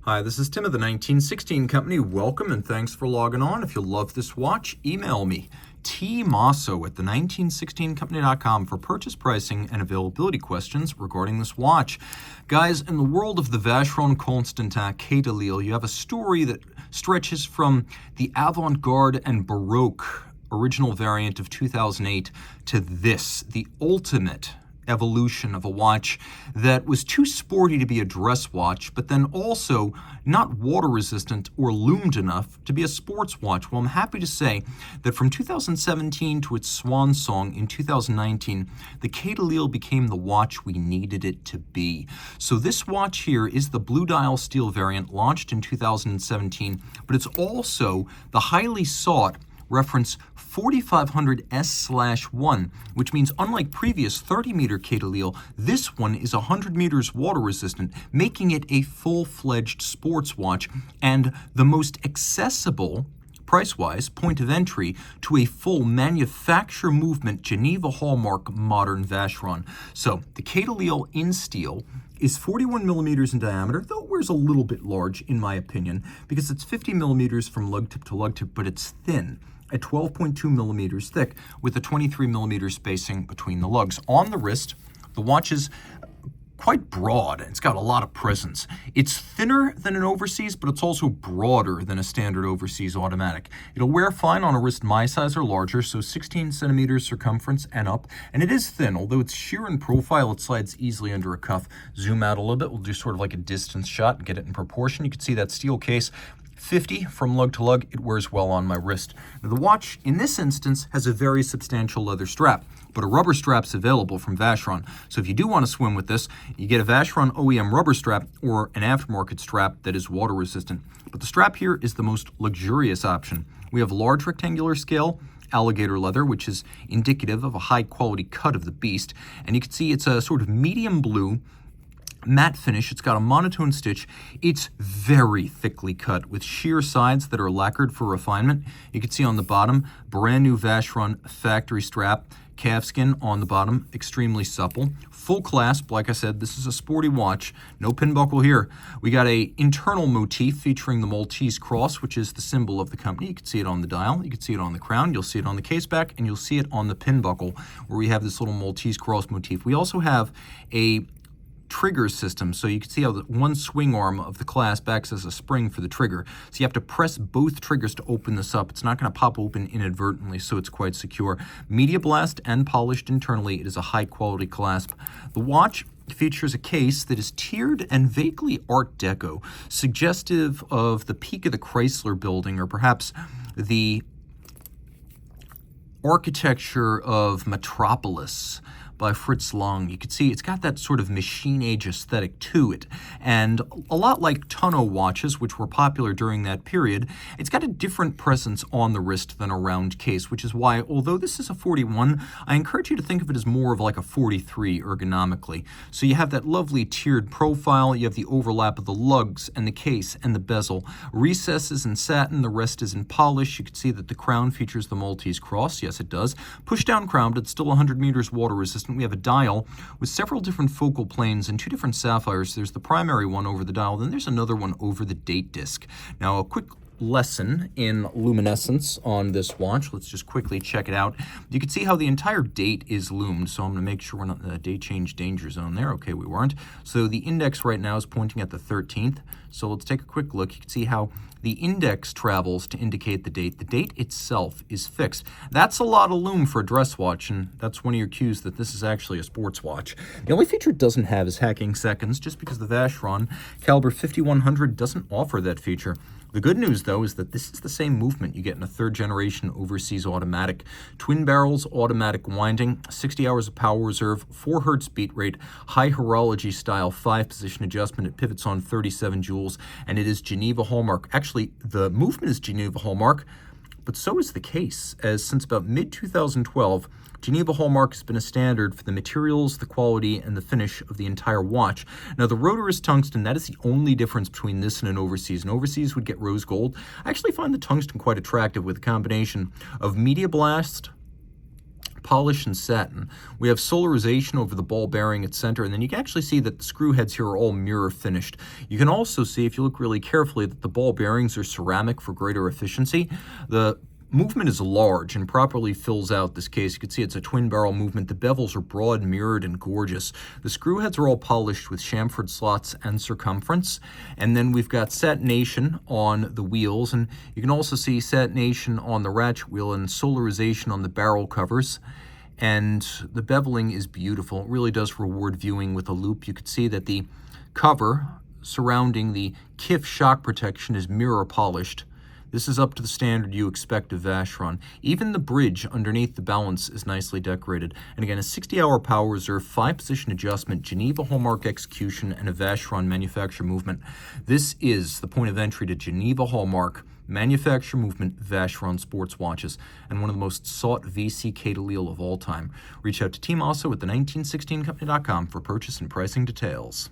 Hi, this is Tim of the 1916 Company. Welcome and thanks for logging on. If you love this watch, email me, Team Mosso at the1916company.com for purchase pricing and availability questions regarding this watch. Guys, in the world of the Vacheron Constantin Quai, you have a story that stretches from the avant-garde and Baroque original variant of 2008 to this, the ultimate evolution of a watch that was too sporty to be a dress watch, but then also not water resistant or loomed enough to be a sports watch. Well, I'm happy to say that from 2017 to its swan song in 2019, the Quai became the watch we needed it to be. So this watch here is the blue dial steel variant launched in 2017, but it's also the highly sought reference 4500S/1, which means unlike previous 30-meter Quai, this one is 100 meters water resistant, making it a full-fledged sports watch and the most accessible, price-wise, point of entry to a full manufacture movement Geneva hallmark modern Vacheron. So the Quai in steel is 41 millimeters in diameter, though it wears a little bit large in my opinion because it's 50 millimeters from lug tip to lug tip, but it's thin at 12.2 millimeters thick with a 23 millimeter spacing between the lugs. On the wrist, the watch is quite broad. It's got a lot of presence. It's thinner than an overseas, but it's also broader than a standard overseas automatic. It'll wear fine on a wrist my size or larger, so 16 centimeters circumference and up. And it is thin, although it's sheer in profile, it slides easily under a cuff. Zoom out a little bit, we'll do sort of like a distance shot and get it in proportion. You can see that steel case. 50 from lug to lug, it wears well on my wrist. Now, the watch, in this instance, has a very substantial leather strap, but a rubber strap's available from Vacheron. So if you do want to swim with this, you get a Vacheron OEM rubber strap or an aftermarket strap that is water resistant. But the strap here is the most luxurious option. We have large rectangular scale, alligator leather, which is indicative of a high quality cut of the beast. And you can see it's a sort of medium blue, matte finish. It's got a monotone stitch. It's very thickly cut with sheer sides that are lacquered for refinement. You can see on the bottom, brand new Vacheron factory strap, calfskin on the bottom, extremely supple. Full clasp, like I said, this is a sporty watch. No pin buckle here. We got a internal motif featuring the Maltese cross, which is the symbol of the company. You can see it on the dial, you can see it on the crown, you'll see it on the case back, and you'll see it on the pin buckle where we have this little Maltese cross motif. We also have a trigger system, so you can see how the one swing arm of the clasp acts as a spring for the trigger. So you have to press both triggers to open this up. It's not going to pop open inadvertently, so it's quite secure. Media blast and polished internally. It is a high quality clasp. The watch features a case that is tiered and vaguely Art Deco, suggestive of the peak of the Chrysler building or perhaps the architecture of Metropolis by Fritz Lang. You can see it's got that sort of machine age aesthetic to it. And a lot like tonneau watches, which were popular during that period, it's got a different presence on the wrist than a round case, which is why, although this is a 41, I encourage you to think of it as more of like a 43 ergonomically. So you have that lovely tiered profile, you have the overlap of the lugs and the case and the bezel. Recesses in satin, the rest is in polish. You can see that the crown features the Maltese cross. Yes, it does. Push down crown, but it's still 100 meters water resistant. We have a dial with several different focal planes and two different sapphires. There's the primary one over the dial, then there's another one over the date disc. Now, a quick lesson in luminescence on this watch. Let's just quickly check it out. You can see how the entire date is loomed, so I'm going to make sure we're not in the date change danger zone there. Okay, we weren't. So the index right now is pointing at the 13th. So let's take a quick look. You can see how the index travels to indicate the date. The date itself is fixed. That's a lot of loom for a dress watch, and that's one of your cues that this is actually a sports watch. The only feature it doesn't have is hacking seconds, just because the Vacheron caliber 5100 doesn't offer that feature. The good news, though, is that this is the same movement you get in a third-generation overseas automatic. Twin barrels, automatic winding, 60 hours of power reserve, 4 hertz beat rate, high horology style, 5-position adjustment. It pivots on 37 joules, and it is Geneva hallmark. Actually, the movement is Geneva hallmark, but so is the case, as since about mid-2012, Geneva hallmark has been a standard for the materials, the quality, and the finish of the entire watch. Now, the rotor is tungsten. That is the only difference between this and an overseas. An overseas would get rose gold. I actually find the tungsten quite attractive with a combination of media blast, polish and satin. We have solarization over the ball bearing at center, and then you can actually see that the screw heads here are all mirror finished. You can also see, if you look really carefully, that the ball bearings are ceramic for greater efficiency. The movement is large and properly fills out this case. You can see it's a twin barrel movement. The bevels are broad, mirrored, and gorgeous. The screw heads are all polished with chamfered slots and circumference. And then we've got satination on the wheels, and you can also see satination on the ratchet wheel and solarization on the barrel covers. And the beveling is beautiful. It really does reward viewing with a loop. You can see that the cover surrounding the KIF shock protection is mirror polished. This is up to the standard you expect of Vacheron. Even the bridge underneath the balance is nicely decorated. And again, a 60-hour power reserve, 5-position adjustment, Geneva hallmark execution, and a Vacheron manufacturer movement. This is the point of entry to Geneva hallmark, manufacturer movement Vacheron sports watches, and one of the most sought VC K-to-Lille of all time. Reach out to Team Mosso at the 1916company.com for purchase and pricing details.